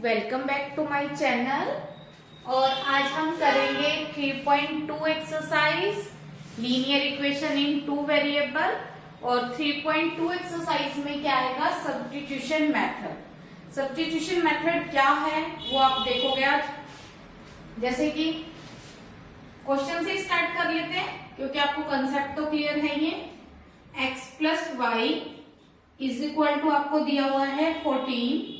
Welcome back to my channel. और आज हम करेंगे 3.2 exercise linear equation in two variable. और 3.2 एक्सरसाइज में क्या आएगा, सब्स्टिट्यूशन मेथड। सब्स्टिट्यूशन मेथड क्या है वो आप देखोगे आज। जैसे कि क्वेश्चन से स्टार्ट कर लेते हैं क्योंकि आपको कंसेप्ट तो क्लियर है। ये x plus y is equal to आपको दिया हुआ है 14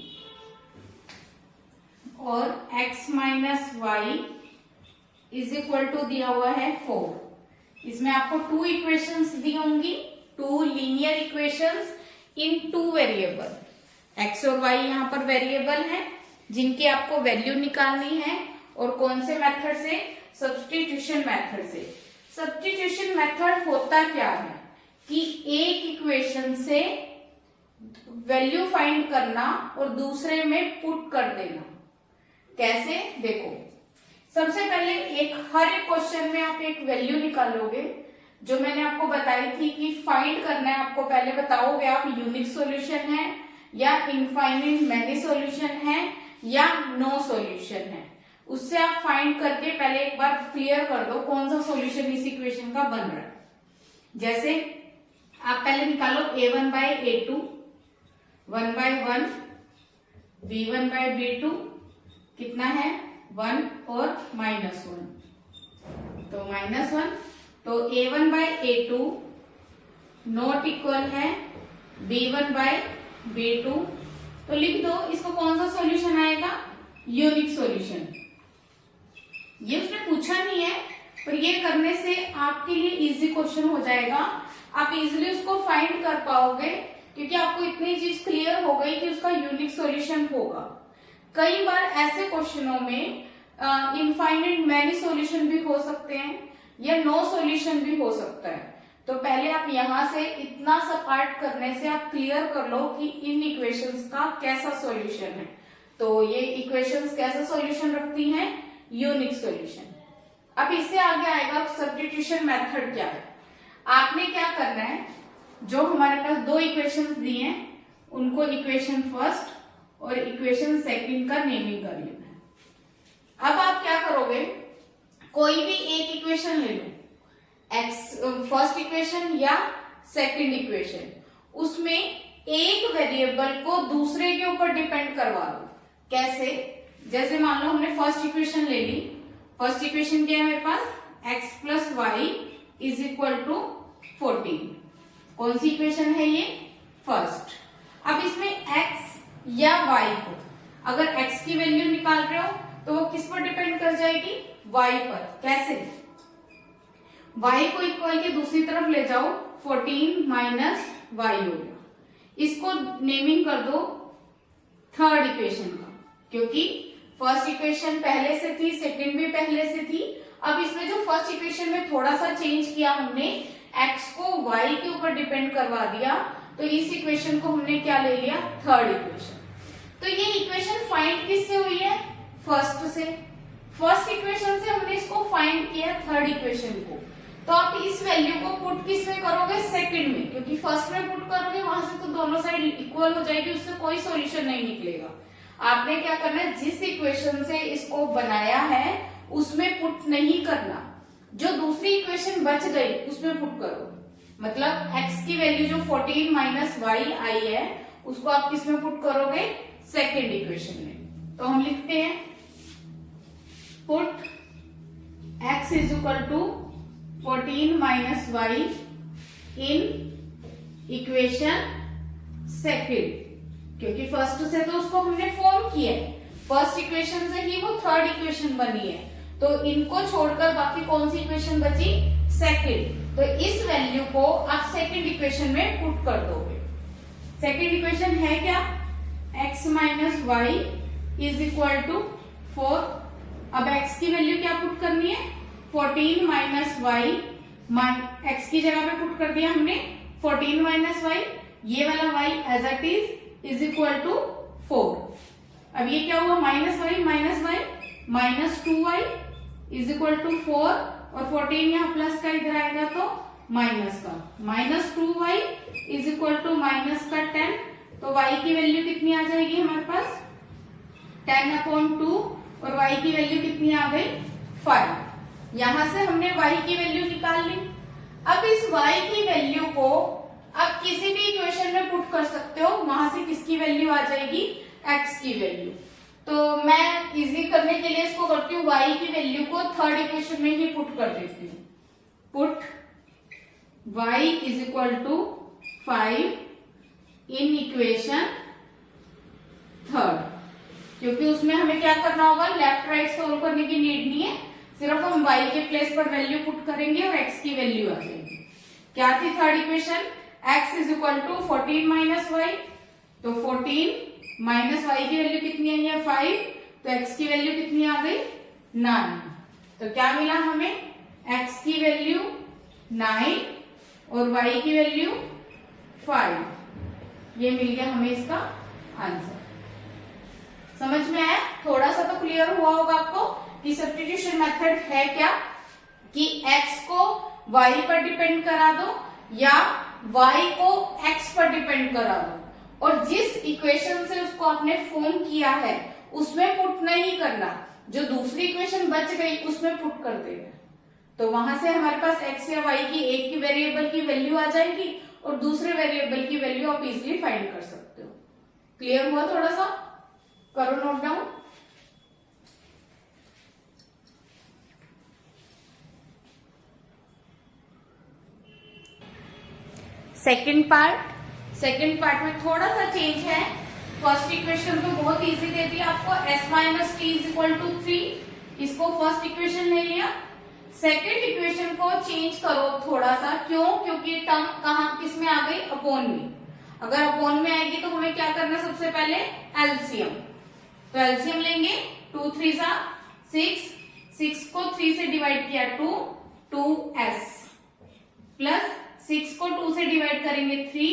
और x minus y is equal to दिया हुआ है 4। इसमें आपको टू इक्वेशंस दी होंगी, two linear equations in two variable. x और y यहाँ पर वेरिएबल है जिनकी आपको वैल्यू निकालनी है। और कौन से मेथड से, सब्स्टिट्यूशन मेथड से। सब्स्टिट्यूशन मेथड होता क्या है कि एक इक्वेशन से वैल्यू फाइंड करना और दूसरे में पुट कर देना। कैसे, देखो सबसे पहले हर एक क्वेश्चन में आप एक वैल्यू निकालोगे। जो मैंने आपको बताई थी कि फाइंड करना है, आपको पहले बताओगे आप यूनिक सॉल्यूशन है या इनफाइनाइट मैनी सॉल्यूशन है या नो सॉल्यूशन है। उससे आप फाइंड करके पहले एक बार क्लियर कर दो कौन सा सॉल्यूशन इस इक्वेशन का बन रहा है। जैसे आप पहले निकालो a1 bye a2, 1 bye 1, b1 bye b2 कितना है 1 और -1, तो -1। तो a1 bye a2 not equal है b1 बाय b2। तो लिख दो इसको, कौन सा सॉल्यूशन आएगा, यूनिक सॉल्यूशन। ये उसने पूछा नहीं है पर ये करने से आपके लिए इजी क्वेश्चन हो जाएगा। आप इजीली उसको फाइंड कर पाओगे क्योंकि आपको इतनी चीज क्लियर हो गई कि उसका यूनिक सॉल्यूशन होगा। कई बार ऐसे क्वेश्चनों में इनफाइनाइट मैनी सॉल्यूशन भी हो सकते हैं या नो सॉल्यूशन भी हो सकता है। तो पहले आप यहां से इतना सा पार्ट करने से आप क्लियर कर लो कि इन इक्वेशंस का कैसा सॉल्यूशन है। तो ये इक्वेशंस कैसा सॉल्यूशन रखती हैं, यूनिक सॉल्यूशन। अब इससे आगे आएगा सब्स्टिट्यूशन मेथड क्या है। आपने क्या करना है, जो हमारे पास दो इक्वेशंस दिए हैं उनको इक्वेशन फर्स्ट और इक्वेशन सेकंड का नेमिंग कर लेना है। अब आप क्या करोगे, कोई भी एक इक्वेशन ले लो, फर्स्ट इक्वेशन या सेकंड इक्वेशन, उसमें एक वेरिएबल को दूसरे के ऊपर डिपेंड करवा दो। कैसे, जैसे मान लो हमने फर्स्ट इक्वेशन ले ली। फर्स्ट इक्वेशन क्या है मेरे पास, x plus y is equal to 14। कौन सी इक्वेशन है ये, फर्स्ट। अब इसमें x या y को, अगर x की वैल्यू निकाल रहे हो तो वो किस पर डिपेंड कर जाएगी, y पर। कैसे, y को इक्वल के दूसरी तरफ ले जाओ, 14 माइनस वाई हो गया। इसको नेमिंग कर दो थर्ड इक्वेशन का, क्योंकि फर्स्ट इक्वेशन पहले से थी, सेकंड भी पहले से थी। अब इसमें जो फर्स्ट इक्वेशन में थोड़ा सा चेंज किया हमने, x को y के ऊपर डिपेंड करवा दिया, तो इस इक्वेशन को हमने क्या ले लिया, थर्ड इक्वेशन। तो ये इक्वेशन फाइंड किससे हुई है, फर्स्ट से। फर्स्ट इक्वेशन से हमने इसको फाइंड किया थर्ड इक्वेशन को। तो आप इस वैल्यू को पुट किस में करोगे, सेकंड में, क्योंकि फर्स्ट में पुट करोगे वहां से तो दोनों साइड इक्वल हो जाएगी, उससे कोई सॉल्यूशन नहीं निकलेगा। आपने क्या करना है, जिस इक्वेशन से इसको बनाया है उसमें पुट नहीं करना, जो दूसरी इक्वेशन बच गई उसमें पुट करो। मतलब x की वैल्यू जो 14 माइनस वाई आई है उसको आप किसमें पुट करोगे, सेकेंड इक्वेशन में। तो हम लिखते हैं put x is equal to 14 minus y in equation second, क्योंकि फर्स्ट से तो उसको हमने फॉर्म किया है, फर्स्ट इक्वेशन से ही वो थर्ड इक्वेशन बनी है। तो इनको छोड़कर बाकी कौन सी इक्वेशन बची, सेकंड। तो इस वैल्यू को आप सेकंड इक्वेशन में पुट कर दोगे। सेकंड इक्वेशन है क्या, x minus y is equal to 4। अब x की वैल्यू क्या पुट करनी है, 14 माइनस वाई, x की जगह पे पुट कर दिया हमने 14 माइनस वाई, ये वाला y as it is equal to 4। अब ये क्या हुआ, minus y minus 2y is equal to 4, और 14 यहाँ प्लस का इधर आएगा तो माइनस का, minus 2y is equal to minus का 10। तो y की वैल्यू कितनी आ जाएगी हमारे पास, 10/2 और y की वैल्यू कितनी आ गई 5। यहां से हमने y की वैल्यू निकाल ली। अब इस y की वैल्यू को आप किसी भी इक्वेशन में पुट कर सकते हो, वहां से किसकी वैल्यू आ जाएगी x की वैल्यू। तो मैं इजी करने के लिए इसको करती हूँ, y की वैल्यू को थर्ड इक्वेशन में ही पुट कर देती हूँ। Put y is equal to 5 in equation third, क्योंकि उसमें हमें क्या करना होगा, लेफ्ट राइट सोल्व करने की नीड नहीं है, सिर्फ हम y के प्लेस पर वैल्यू पुट करेंगे और x की वैल्यू आ जाएगी। क्या थी third equation, x is equal to 14 minus y, तो 14 माइनस वाई की वैल्यू कितनी आई है 5, तो x की वैल्यू कितनी आ गई 9। तो क्या मिला हमें, x की वैल्यू 9 और y की वैल्यू 5, ये मिल गया हमें इसका आंसर। समझ में आया, थोड़ा सा तो क्लियर हुआ होगा आपको कि सब्स्टिट्यूशन मेथड है क्या, कि x को y पर डिपेंड करा दो या y को x पर डिपेंड करा दो, और जिस इक्वेशन से उसको आपने फॉर्म किया है उसमें पुट नहीं करना, जो दूसरी इक्वेशन बच गई उसमें पुट कर देना। तो वहां से हमारे पास x या y की एक की वेरिएबल की वैल्यू आ जाएगी और दूसरे वेरिएबल की वैल्यू आप इजीली फाइंड कर सकते हो। क्लियर हुआ, थोड़ा सा करो नोट डाउन। सेकेंड पार्ट में थोड़ा सा चेंज है। फर्स्ट इक्वेशन तो बहुत इजी दे दिया आपको, s minus t is equal to 3, इसको फर्स्ट इक्वेशन ले लिया। सेकेंड इक्वेशन को चेंज करो थोड़ा सा, क्यों, क्योंकि टर्म कहाँ किस में आ गई, अपॉन में। अगर अपॉन में आएगी तो हमें क्या करना, सबसे पहले एलसीएम। तो एलसीएम लेंगे, 2 3 जा 6, 6 को 3 से डिवाइड किया 2, 2s प्लस 6 को 2 से डिवाइड करेंगे 3,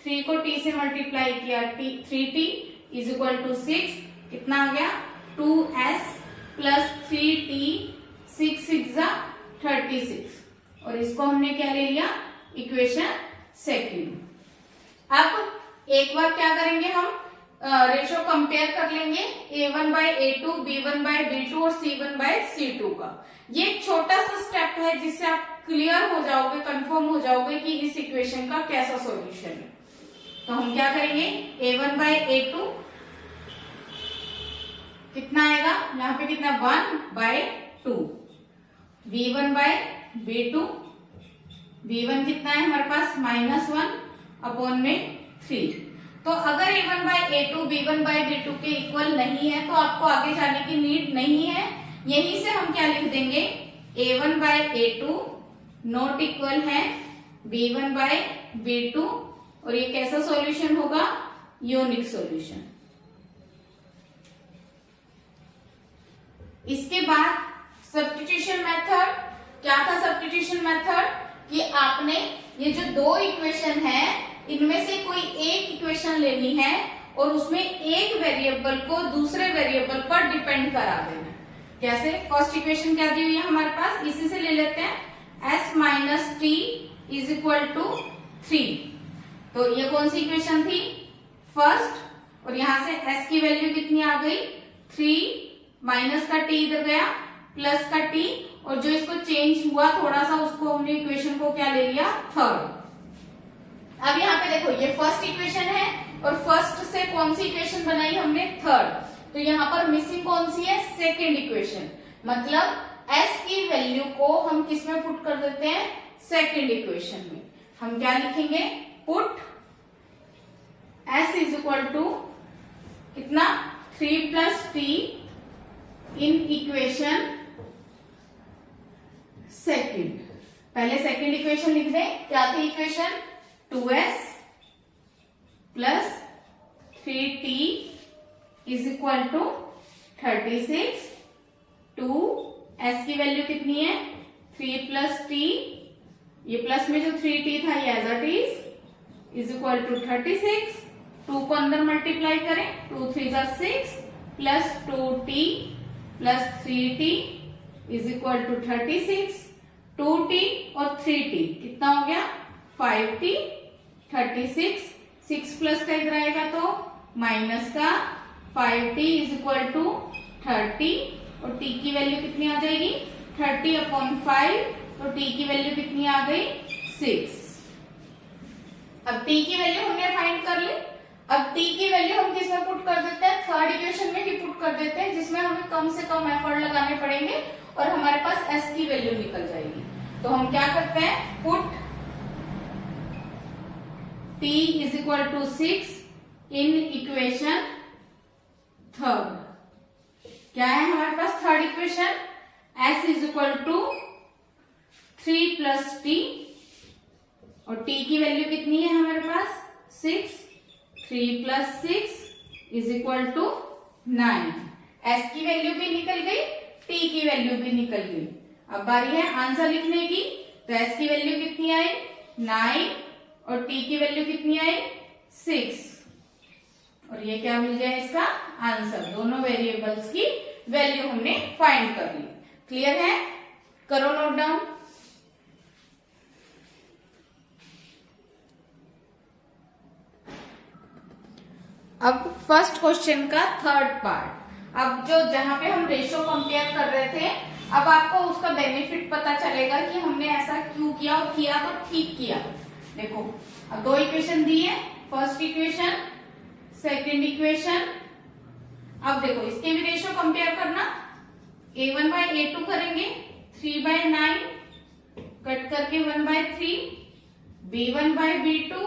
3 को t से मल्टीप्लाई किया 3t इज इक्वल टू 6, कितना आ गया 2s प्लस 3t, 6 6 जा 36, और इसको हमने क्या ले लिया, इक्वेशन सेकेंड। अब एक बार क्या करेंगे, हम रेशो कंपेयर कर लेंगे a1 bye a2, b1 bye b2 और c1 बाय c2 का। ये एक छोटा सा स्टेप है जिससे आप क्लियर हो जाओगे, कंफर्म हो जाओगे कि इस इक्वेशन का कैसा सॉल्यूशन है। तो हम क्या करेंगे, a1 बाय a2 कितना आएगा, यहाँ पे कितना 1 bye 2, b1 bye b2, b1 कितना है हमारे पास -1 अपॉन में 3। तो अगर a1 bye a2 b1 bye b2 के इक्वल नहीं है तो आपको आगे जाने की नीड नहीं है, यहीं से हम क्या लिख देंगे, a1 bye a2 not equal है b1 बाय b2, और ये कैसा सॉल्यूशन होगा, यूनिक सॉल्यूशन। इसके बाद सब्स्टिट्यूशन मेथड, क्या था सब्स्टिट्यूशन मेथड, कि आपने ये जो दो इक्वेशन है इनमें से कोई एक इक्वेशन लेनी है और उसमें एक वेरिएबल को दूसरे वेरिएबल पर डिपेंड करा देना। कैसे, फर्स्ट इक्वेशन क्या दी हुई है हमारे पास, इसी से ले लेते हैं, s minus t is equal to 3। तो ये कौन सी इक्वेशन थी, फर्स्ट, और यहां से s की वैल्यू कितनी आ गई 3, माइनस का t इधर गया, प्लस का t, और जो इसको चेंज हुआ थोड़ा सा उसको हमने इक्वेशन को क्या ले लिया, थर्ड। अब यहाँ पे देखो ये फर्स्ट इक्वेशन है और फर्स्ट से कौन सी इक्वेशन बनाई हमने, थर्ड। तो यहाँ पर मिसिंग कौन सी है, सेकेंड इक्वेशन, मतलब s की वैल्यू को हम किस में पुट कर देते हैं, सेकेंड इक्वेशन में। हम क्या लिखेंगे, put s is equal to कितना 3 plus t in equation second. पहले सेकेंड इक्वेशन लिख दें, क्या थी equation, 2s plus 3t is equal to 36, 2s की वैल्यू कितनी है 3 प्लस t, ये प्लस में जो 3t था ये as it is equal to 36, 2 को अंदर मल्टीप्लाई करें, 2 3 जा 6 plus 2t plus 3t is equal to 36, 2t और 3t कितना हो गया 5t, 36, 6 प्लस का इधर आएगा तो माइनस का 5t इज इक्वल टू 30 और t की वैल्यू कितनी आ जाएगी 30/5 तो t की वैल्यू कितनी आ गई 6। अब t की वैल्यू हमने फाइंड कर ली। अब t की वैल्यू हम किसमें पुट कर देते हैं, थर्ड इक्वेशन में ही पुट कर देते हैं, जिसमें हमें कम से कम एफर्ट लगाने पड़ेंगे और हमारे पास s की वैल्यू निकल जाएगी। तो हम क्या करते हैं, put t is equal to 6 in equation third. क्या है हमारे पास third equation, s is equal to 3 plus t और t की वैल्यू कितनी है हमारे पास 6, 3 plus 6 is equal to 9। s की वैल्यू भी निकल गई, t की वैल्यू भी निकल गई। अब बारी है आंसर लिखने की। तो s की वैल्यू कितनी आई 9 और t की वैल्यू कितनी आई 6 और ये क्या मिल गया इसका आंसर। दोनों वेरिएबल्स की वैल्यू हमने फाइंड कर ली। क्लियर है, करो नोट डाउन। अब फर्स्ट क्वेश्चन का थर्ड पार्ट। अब जो जहां पे हम रेशियो कंपेयर कर रहे थे, अब आपको उसका बेनिफिट पता चलेगा कि हमने ऐसा क्यों किया और किया तो ठीक किया। देखो अब दो इक्वेशन दी है, फर्स्ट इक्वेशन सेकंड इक्वेशन। अब देखो इसके भी रेशियो कंपेयर करना, a1/a2 करेंगे 3/9 कट करके 1/3, b1/b2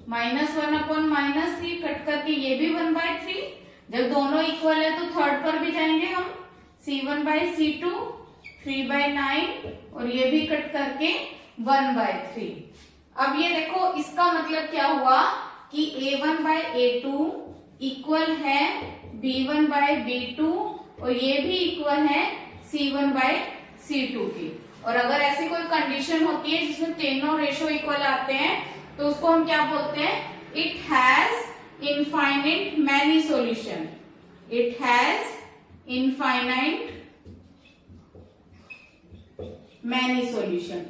-1/-3 कट करके ये भी 1/3। जब दोनों इक्वल है तो थर्ड पर भी जाएंगे हम, c1/c2 3/9 और ये भी कट करके 1/3। अब ये देखो इसका मतलब क्या हुआ कि a1/a2 इक्वल है b1/b2 और ये भी इक्वल है c1/c2 की। और अगर ऐसी कोई कंडीशन होती है जिसमें तीनों रेशियो इक्वल आते हैं तो उसको हम क्या बोलते हैं, it has infinite many solution. It has infinite many solution.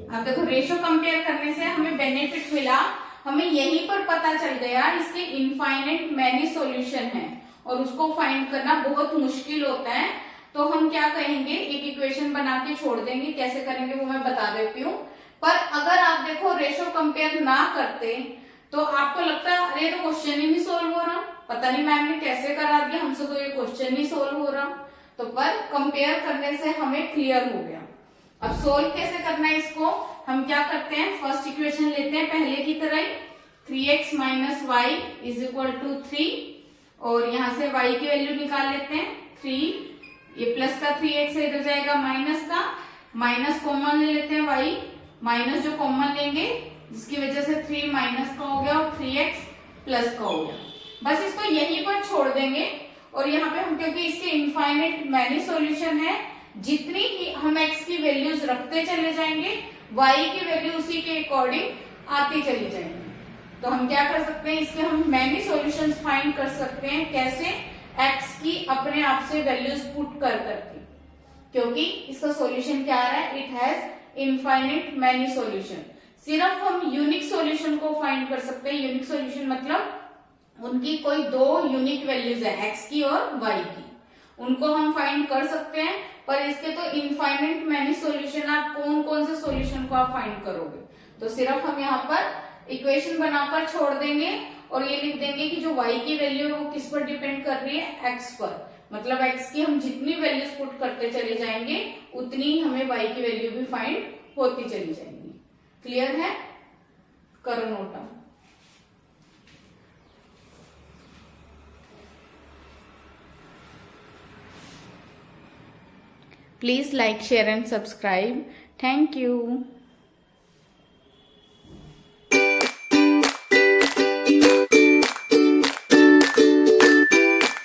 अब देखो रेशियो कंपेयर करने से हमें बेनिफिट मिला, हमें यहीं पर पता चल गया इसके इनफाइनाइट मैनी सॉल्यूशन है और उसको फाइंड करना बहुत मुश्किल होता है। तो हम क्या कहेंगे, एक इक्वेशन बना के छोड़ देंगे, कैसे करेंगे वो मैं बता देती हूँ। पर अगर आप देखो रेशियो कंपेयर ना करते तो आपको लगता है अरे तो क्वेश्चन ही नहीं सोल्व हो रहा, पता नहीं मैम ने कैसे करा दिया, हमसे तो ये क्वेश्चन नहीं सोल्व हो रहा। तो पर कंपेयर करने से हमें क्लियर हो गया। अब सोल्व कैसे करना है इसको, हम क्या करते हैं, फर्स्ट इक्वेशन लेते हैं पहले की तरह ही, 3x - y is equal to 3 और यहां से y की वैल्यू निकाल लेते हैं 3, ये प्लस का 3x है, इधर जाएगा माइनस का, माइनस कॉमन ले लेते हैं y, माइनस जो कॉमन लेंगे जिसकी वजह से 3 माइनस का हो गया और 3x प्लस का हो गया। बस इसको यहीं पर छोड़ देंगे और यहाँ पे हम, क्योंकि इसके इनफाइनाइट मैनी सॉल्यूशन है, जितनी ही हम x की वैल्यूज रखते चले जाएंगे y की वैल्यू उसी के अकॉर्डिंग आती चली जाएंगी। तो हम क्या कर सकते हैं, इसके हम मैनी सॉल्यूशंस फाइंड कर सकते हैं। कैसे, x की अपने आप से वैल्यूज पुट कर करके, क्योंकि इसका सॉल्यूशन क्या आ रहा है, it has infinite many solution. सिर्फ हम यूनिक सॉल्यूशन को फाइंड कर सकते हैं। यूनिक सॉल्यूशन मतलब उनकी कोई दो यूनिक वैल्यूज है, x की और y की, उनको हम फाइंड कर सकते हैं। पर इसके तो इनफाइनाइट मैनी सॉल्यूशन, आप कौन कौन से सॉल्यूशन को आप फाइंड करोगे। तो सिर्फ हम यहाँ पर इक्वेशन बनाकर छोड़ देंगे और ये लिख देंगे कि जो y की वैल्यू है वो किस पर डिपेंड कर रही है, x पर। मतलब x की हम जितनी वैल्यूज पुट करते चले जाएंगे उतनी हमें y की वैल्यू भी फाइंड होती चली जाएंगी। क्लियर है, करो note down. Please like, share and subscribe. Thank you.